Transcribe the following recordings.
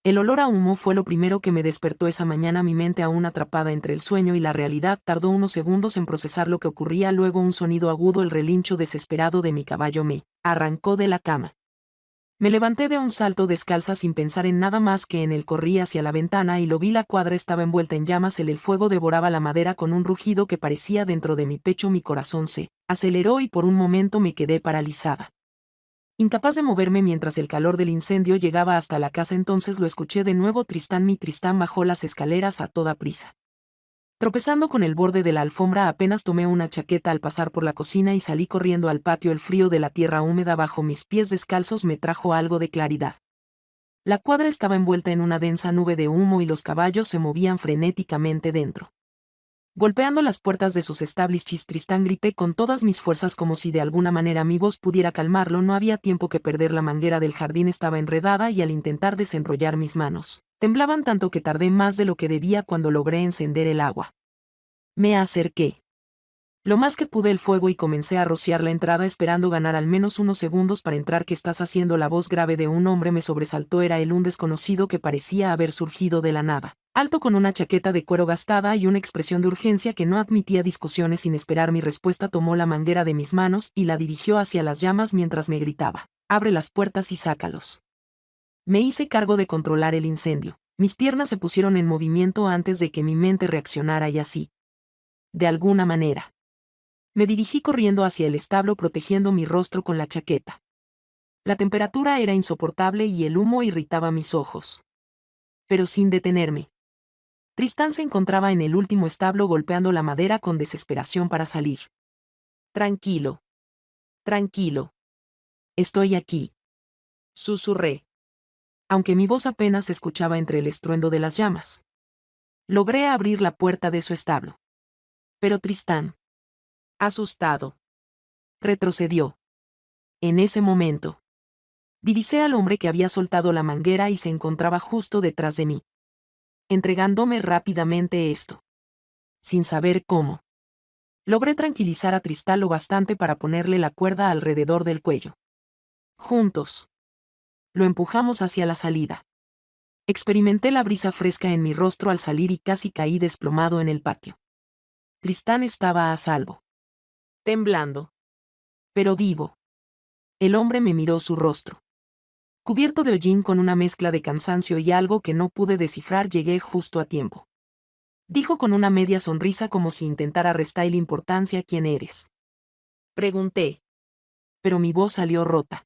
El olor a humo fue lo primero que me despertó esa mañana. Mi mente, aún atrapada entre el sueño y la realidad, tardó unos segundos en procesar lo que ocurría. Luego un sonido agudo, el relincho desesperado de mi caballo, me arrancó de la cama. Me levanté de un salto descalza sin pensar en nada más que en él. Corrí hacia la ventana y lo vi. La cuadra estaba envuelta en llamas. El fuego devoraba la madera con un rugido que parecía dentro de mi pecho. Mi corazón se aceleró y por un momento me quedé paralizada, incapaz de moverme mientras el calor del incendio llegaba hasta la casa. Entonces lo escuché de nuevo. Tristán. Mi Tristán bajó las escaleras a toda prisa, tropezando con el borde de la alfombra. Apenas tomé una chaqueta al pasar por la cocina y salí corriendo al patio. El frío de la tierra húmeda bajo mis pies descalzos me trajo algo de claridad. La cuadra estaba envuelta en una densa nube de humo y los caballos se movían frenéticamente dentro, golpeando las puertas de sus establiches. Tristán, grité con todas mis fuerzas como si de alguna manera mi voz pudiera calmarlo. No había tiempo que perder. La manguera del jardín estaba enredada y al intentar desenrollar mis manos, temblaban tanto que tardé más de lo que debía. Cuando logré encender el agua, me acerqué lo más que pude el fuego y comencé a rociar la entrada, esperando ganar al menos unos segundos para entrar. ¿Qué estás haciendo? La voz grave de un hombre me sobresaltó. Era él, un desconocido que parecía haber surgido de la nada, alto con una chaqueta de cuero gastada y una expresión de urgencia que no admitía discusiones. Sin esperar mi respuesta, tomó la manguera de mis manos y la dirigió hacia las llamas mientras me gritaba: abre las puertas y sácalos. Me hice cargo de controlar el incendio. Mis piernas se pusieron en movimiento antes de que mi mente reaccionara y así, de alguna manera, me dirigí corriendo hacia el establo, protegiendo mi rostro con la chaqueta. La temperatura era insoportable y el humo irritaba mis ojos, pero sin detenerme. Tristán se encontraba en el último establo golpeando la madera con desesperación para salir. Tranquilo. Tranquilo. Estoy aquí, susurré, aunque mi voz apenas se escuchaba entre el estruendo de las llamas. Logré abrir la puerta de su establo. Pero Tristán, asustado, retrocedió. En ese momento, divisé al hombre que había soltado la manguera y se encontraba justo detrás de mí, entregándome rápidamente esto. Sin saber cómo, logré tranquilizar a Tristán lo bastante para ponerle la cuerda alrededor del cuello. Juntos, lo empujamos hacia la salida. Experimenté la brisa fresca en mi rostro al salir y casi caí desplomado en el patio. Tristán estaba a salvo, temblando, pero vivo. El hombre me miró. Su rostro, cubierto de hollín con una mezcla de cansancio y algo que no pude descifrar. Llegué justo a tiempo, dijo con una media sonrisa como si intentara restarle importancia. ¿Quién eres?, pregunté, pero mi voz salió rota.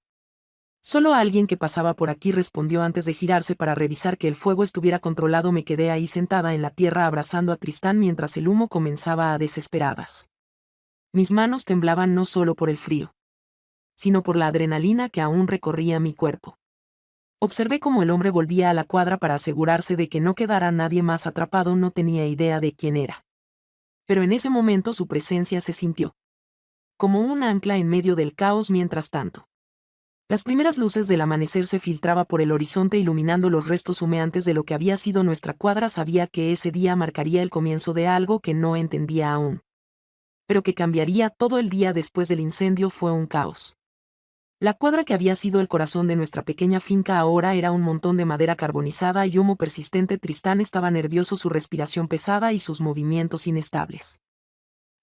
Solo alguien que pasaba por aquí, respondió antes de girarse para revisar que el fuego estuviera controlado. Me quedé ahí sentada en la tierra abrazando a Tristán mientras el humo comenzaba a desesperadas. Mis manos temblaban no solo por el frío, sino por la adrenalina que aún recorría mi cuerpo. Observé cómo el hombre volvía a la cuadra para asegurarse de que no quedara nadie más atrapado. No tenía idea de quién era, pero en ese momento su presencia se sintió como un ancla en medio del caos. Mientras tanto, las primeras luces del amanecer se filtraban por el horizonte iluminando los restos humeantes de lo que había sido nuestra cuadra. Sabía que ese día marcaría el comienzo de algo que no entendía aún, pero que cambiaría todo. El día después del incendio fue un caos. La cuadra, que había sido el corazón de nuestra pequeña finca, ahora era un montón de madera carbonizada y humo persistente. Tristán estaba nervioso, su respiración pesada y sus movimientos inestables.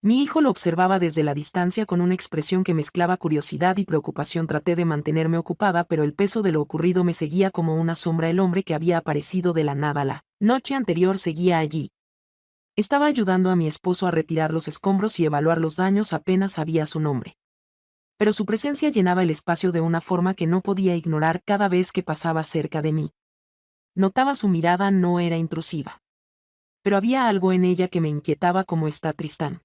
Mi hijo lo observaba desde la distancia con una expresión que mezclaba curiosidad y preocupación. Traté de mantenerme ocupada, pero el peso de lo ocurrido me seguía como una sombra. El hombre que había aparecido de la nada la noche anterior seguía allí. Estaba ayudando a mi esposo a retirar los escombros y evaluar los daños. Apenas sabía su nombre, pero su presencia llenaba el espacio de una forma que no podía ignorar. Cada vez que pasaba cerca de mí, notaba su mirada. No era intrusiva, pero había algo en ella que me inquietaba. ¿Cómo está Tristán?,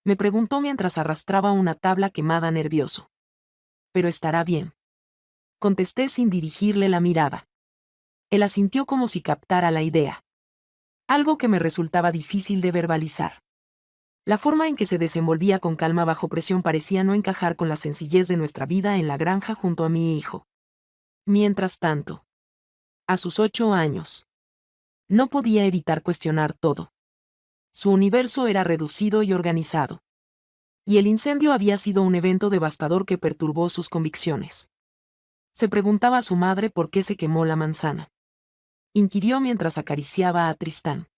me preguntó mientras arrastraba una tabla quemada, nervioso. Pero estará bien, contesté sin dirigirle la mirada. Él asintió como si captara la idea, algo que me resultaba difícil de verbalizar. La forma en que se desenvolvía con calma bajo presión parecía no encajar con la sencillez de nuestra vida en la granja junto a mi hijo. Mientras tanto, a sus 8 años, no podía evitar cuestionar todo. Su universo era reducido y organizado, y el incendio había sido un evento devastador que perturbó sus convicciones. Se preguntaba a su madre por qué se quemó la manzana. inquirió mientras acariciaba a Tristán.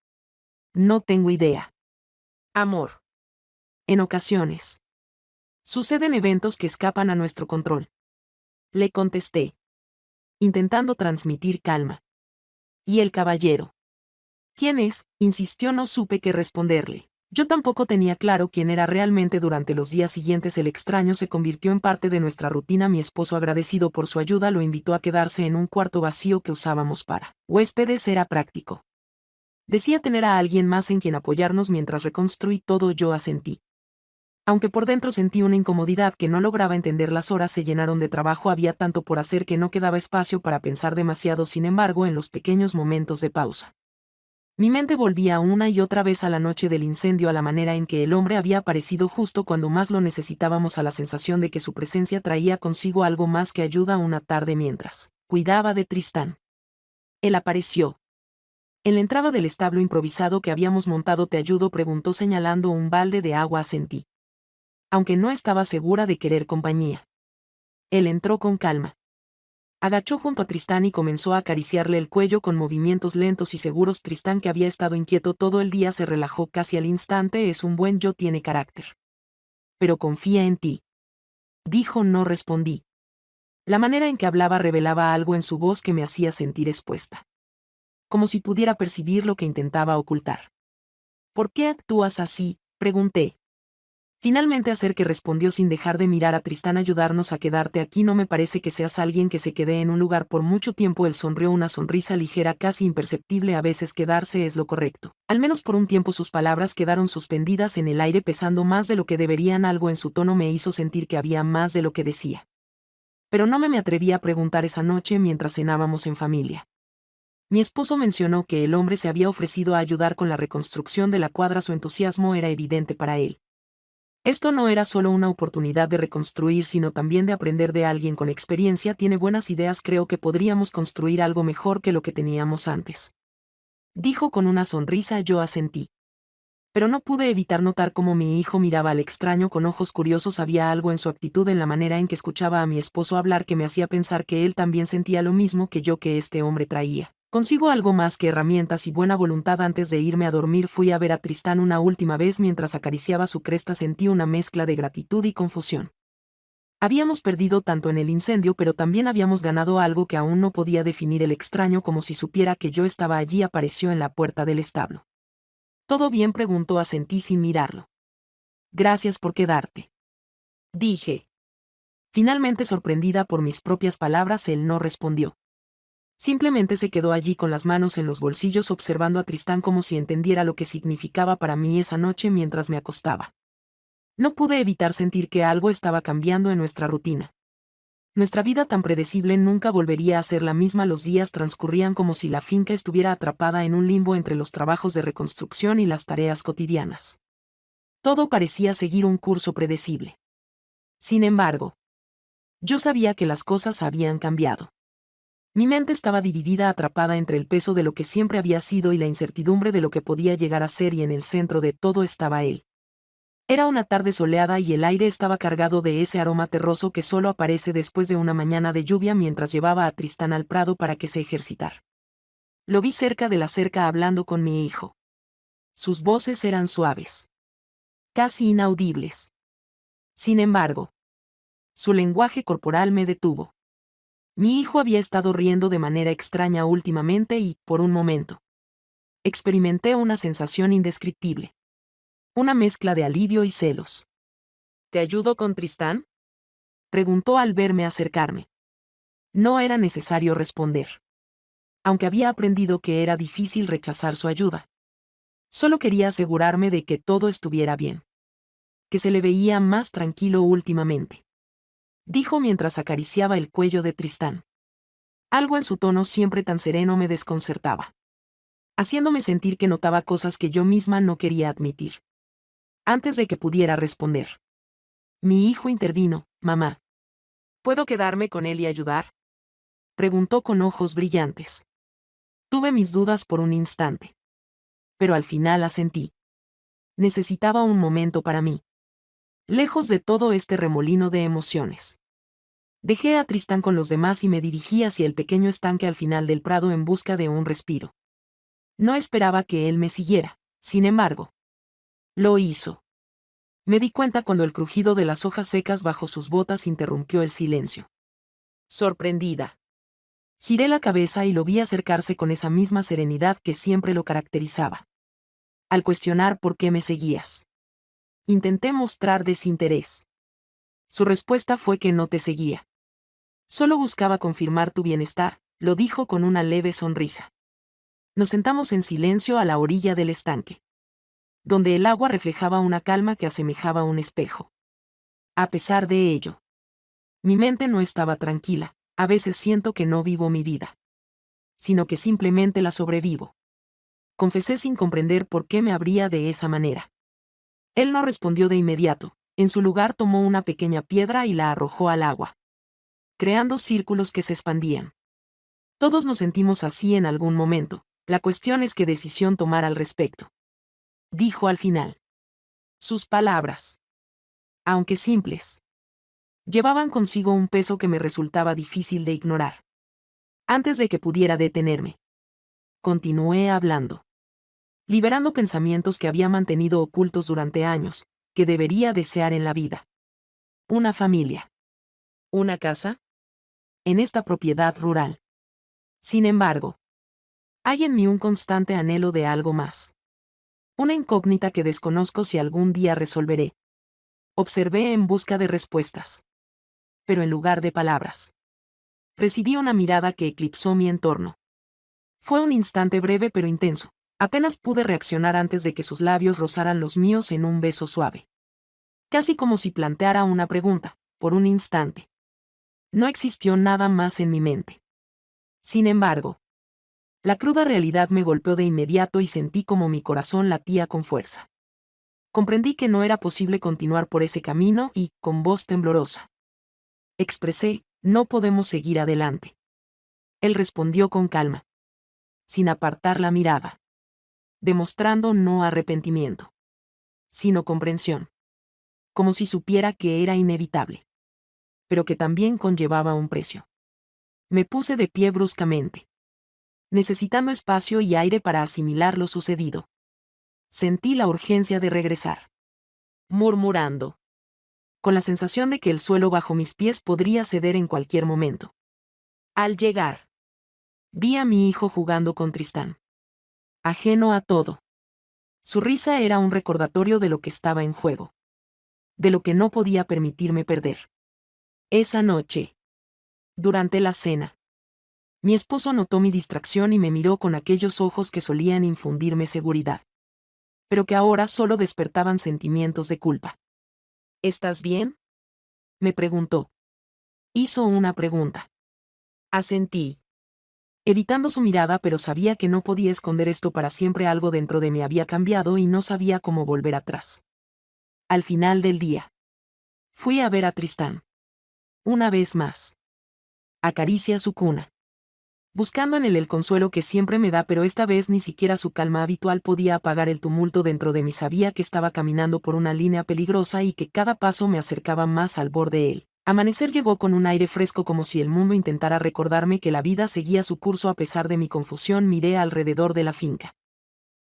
No tengo idea. Amor. En ocasiones. Suceden eventos que escapan a nuestro control. Le contesté, intentando transmitir calma. ¿Y el caballero? ¿Quién es? Insistió. No supe qué responderle. Yo tampoco tenía claro quién era realmente. Durante los días siguientes el extraño se convirtió en parte de nuestra rutina. Mi esposo, agradecido por su ayuda, lo invitó a quedarse en un cuarto vacío que usábamos para huéspedes. Era práctico. Decía tener a alguien más en quien apoyarnos mientras reconstruí todo. Yo asentí. Aunque por dentro sentí una incomodidad que no lograba entender. Las horas se llenaron de trabajo. Había tanto por hacer que no quedaba espacio para pensar demasiado. Sin embargo, en los pequeños momentos de pausa, mi mente volvía una y otra vez a la noche del incendio, a la manera en que el hombre había aparecido justo cuando más lo necesitábamos, a la sensación de que su presencia traía consigo algo más que ayuda. Una tarde, mientras cuidaba de Tristán, él apareció en la entrada del establo improvisado que habíamos montado. ¿Te ayudo?, preguntó señalando un balde de agua. Asentí, aunque no estaba segura de querer compañía. Él entró con calma. Agachó junto a Tristán y comenzó a acariciarle el cuello con movimientos lentos y seguros. Tristán, que había estado inquieto todo el día, se relajó casi al instante. Es un buen yo, tiene carácter. Pero confía en ti, dijo. No respondí. La manera en que hablaba revelaba algo en su voz que me hacía sentir expuesta, como si pudiera percibir lo que intentaba ocultar. ¿Por qué actúas así?, pregunté. Finalmente acerqué, respondió sin dejar de mirar a Tristán. Ayudarnos a quedarte aquí. No me parece que seas alguien que se quede en un lugar por mucho tiempo. Él sonrió, una sonrisa ligera, casi imperceptible. A veces quedarse es lo correcto. Al menos por un tiempo. Sus palabras quedaron suspendidas en el aire, pesando más de lo que deberían. Algo en su tono me hizo sentir que había más de lo que decía. Pero no me atreví a preguntar esa noche mientras cenábamos en familia. Mi esposo mencionó que el hombre se había ofrecido a ayudar con la reconstrucción de la cuadra. Su entusiasmo era evidente para él. Esto no era solo una oportunidad de reconstruir, sino también de aprender de alguien con experiencia. Tiene buenas ideas. Creo que podríamos construir algo mejor que lo que teníamos antes, dijo con una sonrisa. Yo asentí. Pero no pude evitar notar cómo mi hijo miraba al extraño con ojos curiosos. Había algo en su actitud, en la manera en que escuchaba a mi esposo hablar, que me hacía pensar que él también sentía lo mismo que yo, que este hombre traía consigo algo más que herramientas y buena voluntad. Antes de irme a dormir fui a ver a Tristán una última vez. Mientras acariciaba su cresta sentí una mezcla de gratitud y confusión. Habíamos perdido tanto en el incendio, pero también habíamos ganado algo que aún no podía definir. El extraño, como si supiera que yo estaba allí, apareció en la puerta del establo. ¿Todo bien?, preguntó. Asentí sin mirarlo. Gracias por quedarte, dije. Finalmente, sorprendida por mis propias palabras. Él no respondió. Simplemente se quedó allí con las manos en los bolsillos, observando a Tristán como si entendiera lo que significaba para mí esa noche. Mientras me acostaba, no pude evitar sentir que algo estaba cambiando en nuestra rutina. Nuestra vida tan predecible nunca volvería a ser la misma. Los días transcurrían como si la finca estuviera atrapada en un limbo entre los trabajos de reconstrucción y las tareas cotidianas. Todo parecía seguir un curso predecible. Sin embargo, yo sabía que las cosas habían cambiado. Mi mente estaba dividida, atrapada entre el peso de lo que siempre había sido y la incertidumbre de lo que podía llegar a ser, y en el centro de todo estaba él. Era una tarde soleada y el aire estaba cargado de ese aroma terroso que solo aparece después de una mañana de lluvia. Mientras llevaba a Tristán al prado para que se ejercitara, lo vi cerca de la cerca hablando con mi hijo. Sus voces eran suaves, casi inaudibles. Sin embargo, su lenguaje corporal me detuvo. Mi hijo había estado riendo de manera extraña últimamente y, por un momento, experimenté una sensación indescriptible. Una mezcla de alivio y celos. ¿Te ayudo con Tristán?, preguntó al verme acercarme. No era necesario responder. Aunque había aprendido que era difícil rechazar su ayuda. Solo quería asegurarme de que todo estuviera bien. Que se le veía más tranquilo últimamente, dijo mientras acariciaba el cuello de Tristán. Algo en su tono siempre tan sereno me desconcertaba, haciéndome sentir que notaba cosas que yo misma no quería admitir. Antes de que pudiera responder, mi hijo intervino. Mamá, ¿puedo quedarme con él y ayudar?, preguntó con ojos brillantes. Tuve mis dudas por un instante, pero al final asentí. Necesitaba un momento para mí, lejos de todo este remolino de emociones. Dejé a Tristán con los demás y me dirigí hacia el pequeño estanque al final del prado en busca de un respiro. No esperaba que él me siguiera, sin embargo. Lo hizo. Me di cuenta cuando el crujido de las hojas secas bajo sus botas interrumpió el silencio. Sorprendida. Giré la cabeza y lo vi acercarse con esa misma serenidad que siempre lo caracterizaba. Al cuestionar por qué me seguías, intenté mostrar desinterés. Su respuesta fue que no te seguía. Solo buscaba confirmar tu bienestar, lo dijo con una leve sonrisa. Nos sentamos en silencio a la orilla del estanque, donde el agua reflejaba una calma que asemejaba un espejo. A pesar de ello, mi mente no estaba tranquila. A veces siento que no vivo mi vida, sino que simplemente la sobrevivo. Confesé sin comprender por qué me abría de esa manera. Él no respondió de inmediato. En su lugar tomó una pequeña piedra y la arrojó al agua, creando círculos que se expandían. Todos nos sentimos así en algún momento. La cuestión es qué decisión tomar al respecto. Dijo al final. Sus palabras, aunque simples, llevaban consigo un peso que me resultaba difícil de ignorar. Antes de que pudiera detenerme, continué hablando, liberando pensamientos que había mantenido ocultos durante años, que debería desear en la vida. Una familia. Una casa. En esta propiedad rural. Sin embargo, hay en mí un constante anhelo de algo más. Una incógnita que desconozco si algún día resolveré. Observé en busca de respuestas. Pero en lugar de palabras, recibí una mirada que eclipsó mi entorno. Fue un instante breve pero intenso. Apenas pude reaccionar antes de que sus labios rozaran los míos en un beso suave. Casi como si planteara una pregunta, por un instante. No existió nada más en mi mente. Sin embargo, la cruda realidad me golpeó de inmediato y sentí como mi corazón latía con fuerza. Comprendí que no era posible continuar por ese camino y, con voz temblorosa, expresé, no podemos seguir adelante. Él respondió con calma, sin apartar la mirada, demostrando no arrepentimiento, sino comprensión. Como si supiera que era inevitable, pero que también conllevaba un precio. Me puse de pie bruscamente, necesitando espacio y aire para asimilar lo sucedido. Sentí la urgencia de regresar, murmurando, con la sensación de que el suelo bajo mis pies podría ceder en cualquier momento. Al llegar, vi a mi hijo jugando con Tristán, ajeno a todo. Su risa era un recordatorio de lo que estaba en juego, de lo que no podía permitirme perder. Esa noche, durante la cena, mi esposo notó mi distracción y me miró con aquellos ojos que solían infundirme seguridad, pero que ahora solo despertaban sentimientos de culpa. ¿Estás bien?, me preguntó. Hizo una pregunta. Asentí, evitando su mirada, pero sabía que no podía esconder esto para siempre. Algo dentro de mí había cambiado y no sabía cómo volver atrás. Al final del día, fui a ver a Tristán. Una vez más. Acaricia su cuna, buscando en él el consuelo que siempre me da, pero esta vez ni siquiera su calma habitual podía apagar el tumulto dentro de mí. Sabía que estaba caminando por una línea peligrosa y que cada paso me acercaba más al borde. El amanecer llegó con un aire fresco, como si el mundo intentara recordarme que la vida seguía su curso a pesar de mi confusión. Miré alrededor de la finca,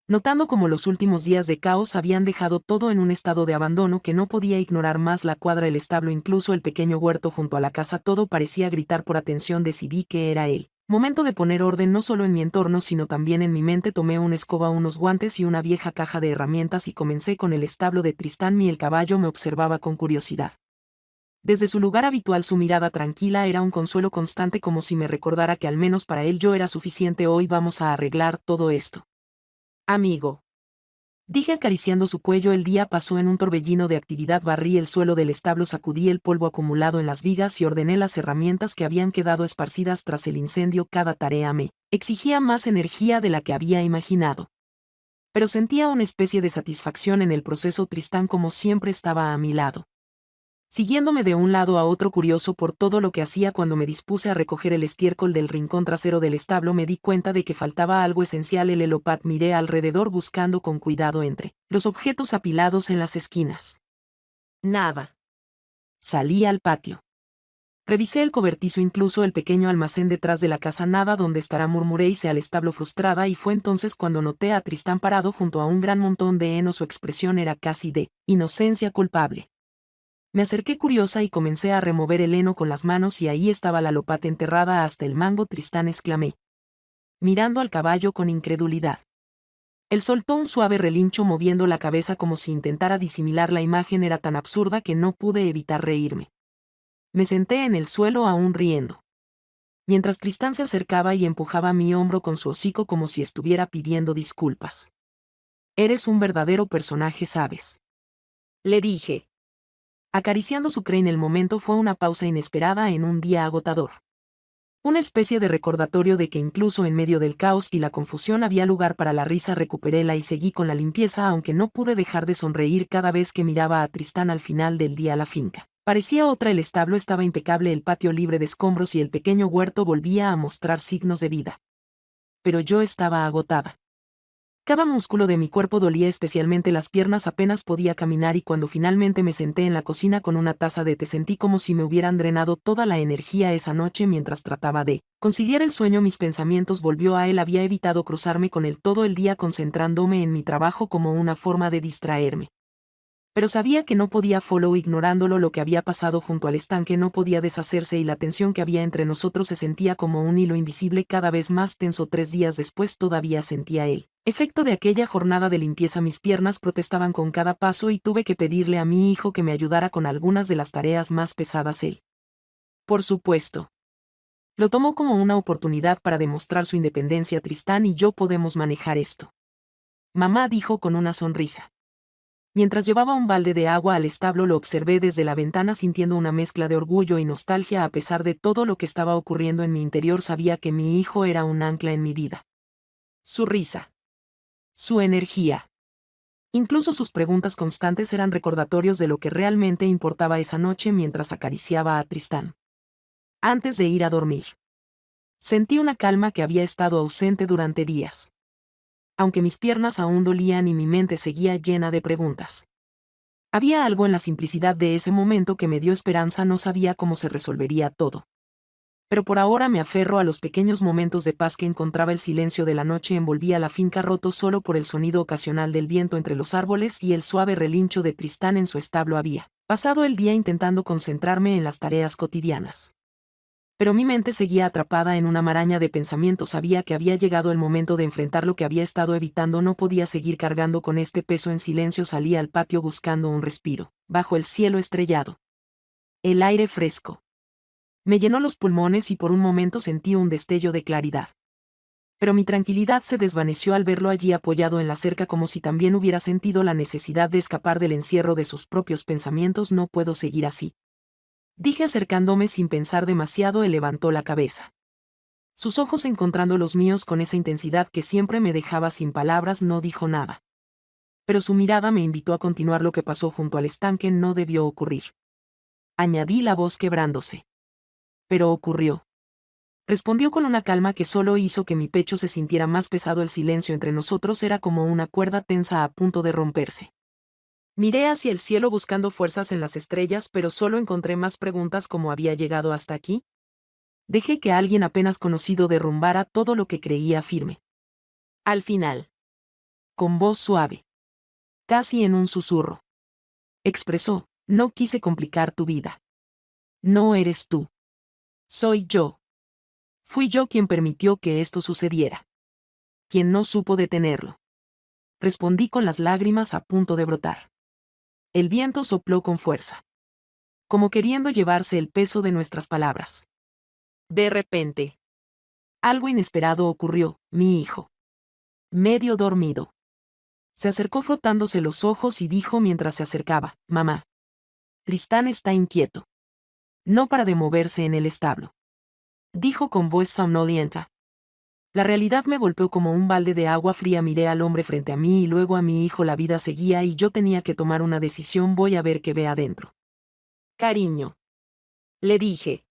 notando cómo los últimos días de caos habían dejado todo en un estado de abandono que no podía ignorar más. La cuadra, el establo, incluso el pequeño huerto junto a la casa, todo parecía gritar por atención. Decidí que era el momento de poner orden no solo en mi entorno sino también en mi mente. Tomé una escoba, unos guantes y una vieja caja de herramientas y comencé con el establo de Tristán. El caballo me observaba con curiosidad. Desde su lugar habitual su mirada tranquila era un consuelo constante, como si me recordara que al menos para él yo era suficiente. Hoy vamos a arreglar todo esto, amigo, dije acariciando su cuello. El día pasó en un torbellino de actividad. Barrí el suelo del establo, sacudí el polvo acumulado en las vigas y ordené las herramientas que habían quedado esparcidas tras el incendio. Cada tarea me exigía más energía de la que había imaginado, pero sentía una especie de satisfacción en el proceso. Tristán, como siempre, estaba a mi lado, siguiéndome de un lado a otro, curioso por todo lo que hacía. Cuando me dispuse a recoger el estiércol del rincón trasero del establo, me di cuenta de que faltaba algo esencial: el helopad. Miré alrededor buscando con cuidado entre los objetos apilados en las esquinas. Nada. Salí al patio, Revisé el cobertizo, incluso el pequeño almacén detrás de la casa. Nada donde estará, murmuré, hice al establo frustrada, y fue entonces cuando noté a Tristán parado junto a un gran montón de heno. Su expresión era casi de inocencia culpable. Me acerqué curiosa y comencé a remover el heno con las manos, y ahí estaba la lopata enterrada hasta el mango. Tristán, exclamé, mirando al caballo con incredulidad. Él soltó un suave relincho moviendo la cabeza como si intentara disimular. La imagen era tan absurda que no pude evitar reírme. Me senté en el suelo aún riendo, mientras Tristán se acercaba y empujaba mi hombro con su hocico como si estuviera pidiendo disculpas. Eres un verdadero personaje, ¿sabes?, le dije, acariciando su cráneo. El momento fue una pausa inesperada en un día agotador. Una especie de recordatorio de que incluso en medio del caos y la confusión había lugar para la risa. Recuperéla y seguí con la limpieza, aunque no pude dejar de sonreír cada vez que miraba a Tristán. Al final del día la finca parecía otra. El establo estaba impecable, el patio libre de escombros y el pequeño huerto volvía a mostrar signos de vida. Pero yo estaba agotada. Cada músculo de mi cuerpo dolía, especialmente las piernas. Apenas podía caminar, y cuando finalmente me senté en la cocina con una taza de té sentí como si me hubieran drenado toda la energía. Esa noche, mientras trataba de conciliar el sueño, mis pensamientos volvió a él. Había evitado cruzarme con él todo el día, concentrándome en mi trabajo como una forma de distraerme. Pero sabía que no podía ignorándolo. Lo que había pasado junto al estanque no podía deshacerse, y la tensión que había entre nosotros se sentía como un hilo invisible, cada vez más tenso. 3 días después todavía sentía el efecto de aquella jornada de limpieza. Mis piernas protestaban con cada paso y tuve que pedirle a mi hijo que me ayudara con algunas de las tareas más pesadas. Él, por supuesto, lo tomó como una oportunidad para demostrar su independencia. Tristán y yo podemos manejar esto, mamá dijo con una sonrisa. Mientras llevaba un balde de agua al establo, lo observé desde la ventana, sintiendo una mezcla de orgullo y nostalgia. A pesar de todo lo que estaba ocurriendo en mi interior, sabía que mi hijo era un ancla en mi vida. Su risa, su energía, incluso sus preguntas constantes eran recordatorios de lo que realmente importaba. Esa noche, mientras acariciaba a Tristán antes de ir a dormir, sentí una calma que había estado ausente durante días. Aunque mis piernas aún dolían y mi mente seguía llena de preguntas, había algo en la simplicidad de ese momento que me dio esperanza. No sabía cómo se resolvería todo, pero por ahora me aferro a los pequeños momentos de paz que encontraba. El silencio de la noche envolvía la finca, roto solo por el sonido ocasional del viento entre los árboles y el suave relincho de Tristán en su establo. Había pasado el día intentando concentrarme en las tareas cotidianas, pero mi mente seguía atrapada en una maraña de pensamientos. Sabía que había llegado el momento de enfrentar lo que había estado evitando. No podía seguir cargando con este peso. En silencio salí al patio buscando un respiro. Bajo el cielo estrellado, el aire fresco me llenó los pulmones y por un momento sentí un destello de claridad. Pero mi tranquilidad se desvaneció al verlo allí apoyado en la cerca, como si también hubiera sentido la necesidad de escapar del encierro de sus propios pensamientos. No puedo seguir así, dije acercándome sin pensar demasiado. Él levantó la cabeza, sus ojos encontrando los míos con esa intensidad que siempre me dejaba sin palabras. No dijo nada, pero su mirada me invitó a continuar. Lo que pasó junto al estanque no debió ocurrir, añadí, la voz quebrándose. Pero ocurrió, respondió con una calma que solo hizo que mi pecho se sintiera más pesado. El silencio entre nosotros era como una cuerda tensa a punto de romperse. Miré hacia el cielo buscando fuerzas en las estrellas, pero solo encontré más preguntas. ¿Cómo había llegado hasta aquí? Dejé que alguien apenas conocido derrumbara todo lo que creía firme. Al final, con voz suave, casi en un susurro, expresó: no quise complicar tu vida. No eres tú. Soy yo. Fui yo quien permitió que esto sucediera, quien no supo detenerlo. Respondí con las lágrimas a punto de brotar. El viento sopló con fuerza, como queriendo llevarse el peso de nuestras palabras. De repente, algo inesperado ocurrió. Mi hijo, medio dormido, se acercó frotándose los ojos y dijo mientras se acercaba: mamá, Tristán está inquieto. No para de moverse en el establo, dijo con voz somnolienta. La realidad me golpeó como un balde de agua fría. Miré al hombre frente a mí y luego a mi hijo. La vida seguía y yo tenía que tomar una decisión. Voy a ver qué ve adentro. Cariño, le dije,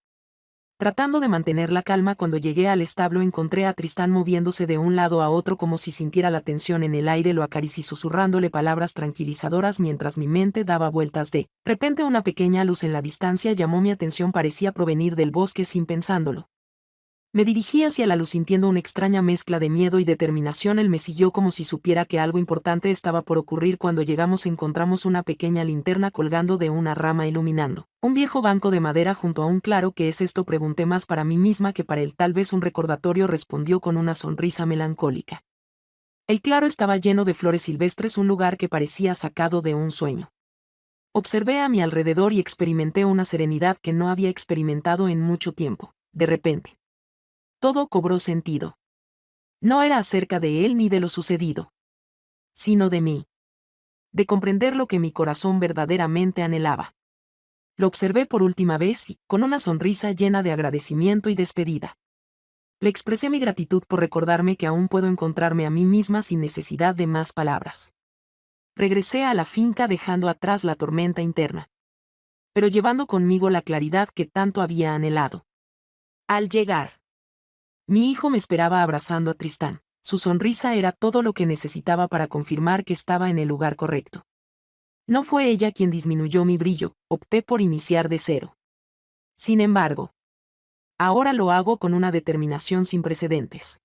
Tratando de mantener la calma, cuando llegué al establo encontré a Tristán moviéndose de un lado a otro como si sintiera la tensión en el aire. Lo acaricié susurrándole palabras tranquilizadoras mientras mi mente daba vueltas. De repente una pequeña luz en la distancia llamó mi atención, parecía provenir del bosque. Sin pensándolo, me dirigí hacia la luz sintiendo una extraña mezcla de miedo y determinación. Él me siguió como si supiera que algo importante estaba por ocurrir. Cuando llegamos encontramos una pequeña linterna colgando de una rama iluminando un viejo banco de madera junto a un claro. ¿Qué es esto?, pregunté, más para mí misma que para él. Tal vez un recordatorio, respondió con una sonrisa melancólica. El claro estaba lleno de flores silvestres, un lugar que parecía sacado de un sueño. Observé a mi alrededor y experimenté una serenidad que no había experimentado en mucho tiempo. De repente, todo cobró sentido. No era acerca de él ni de lo sucedido, sino de mí. De comprender lo que mi corazón verdaderamente anhelaba. Lo observé por última vez y, con una sonrisa llena de agradecimiento y despedida, le expresé mi gratitud por recordarme que aún puedo encontrarme a mí misma sin necesidad de más palabras. Regresé a la finca dejando atrás la tormenta interna, pero llevando conmigo la claridad que tanto había anhelado. Al llegar, mi hijo me esperaba abrazando a Tristán. Su sonrisa era todo lo que necesitaba para confirmar que estaba en el lugar correcto. No fue ella quien disminuyó mi brillo, opté por iniciar de cero. Sin embargo, ahora lo hago con una determinación sin precedentes.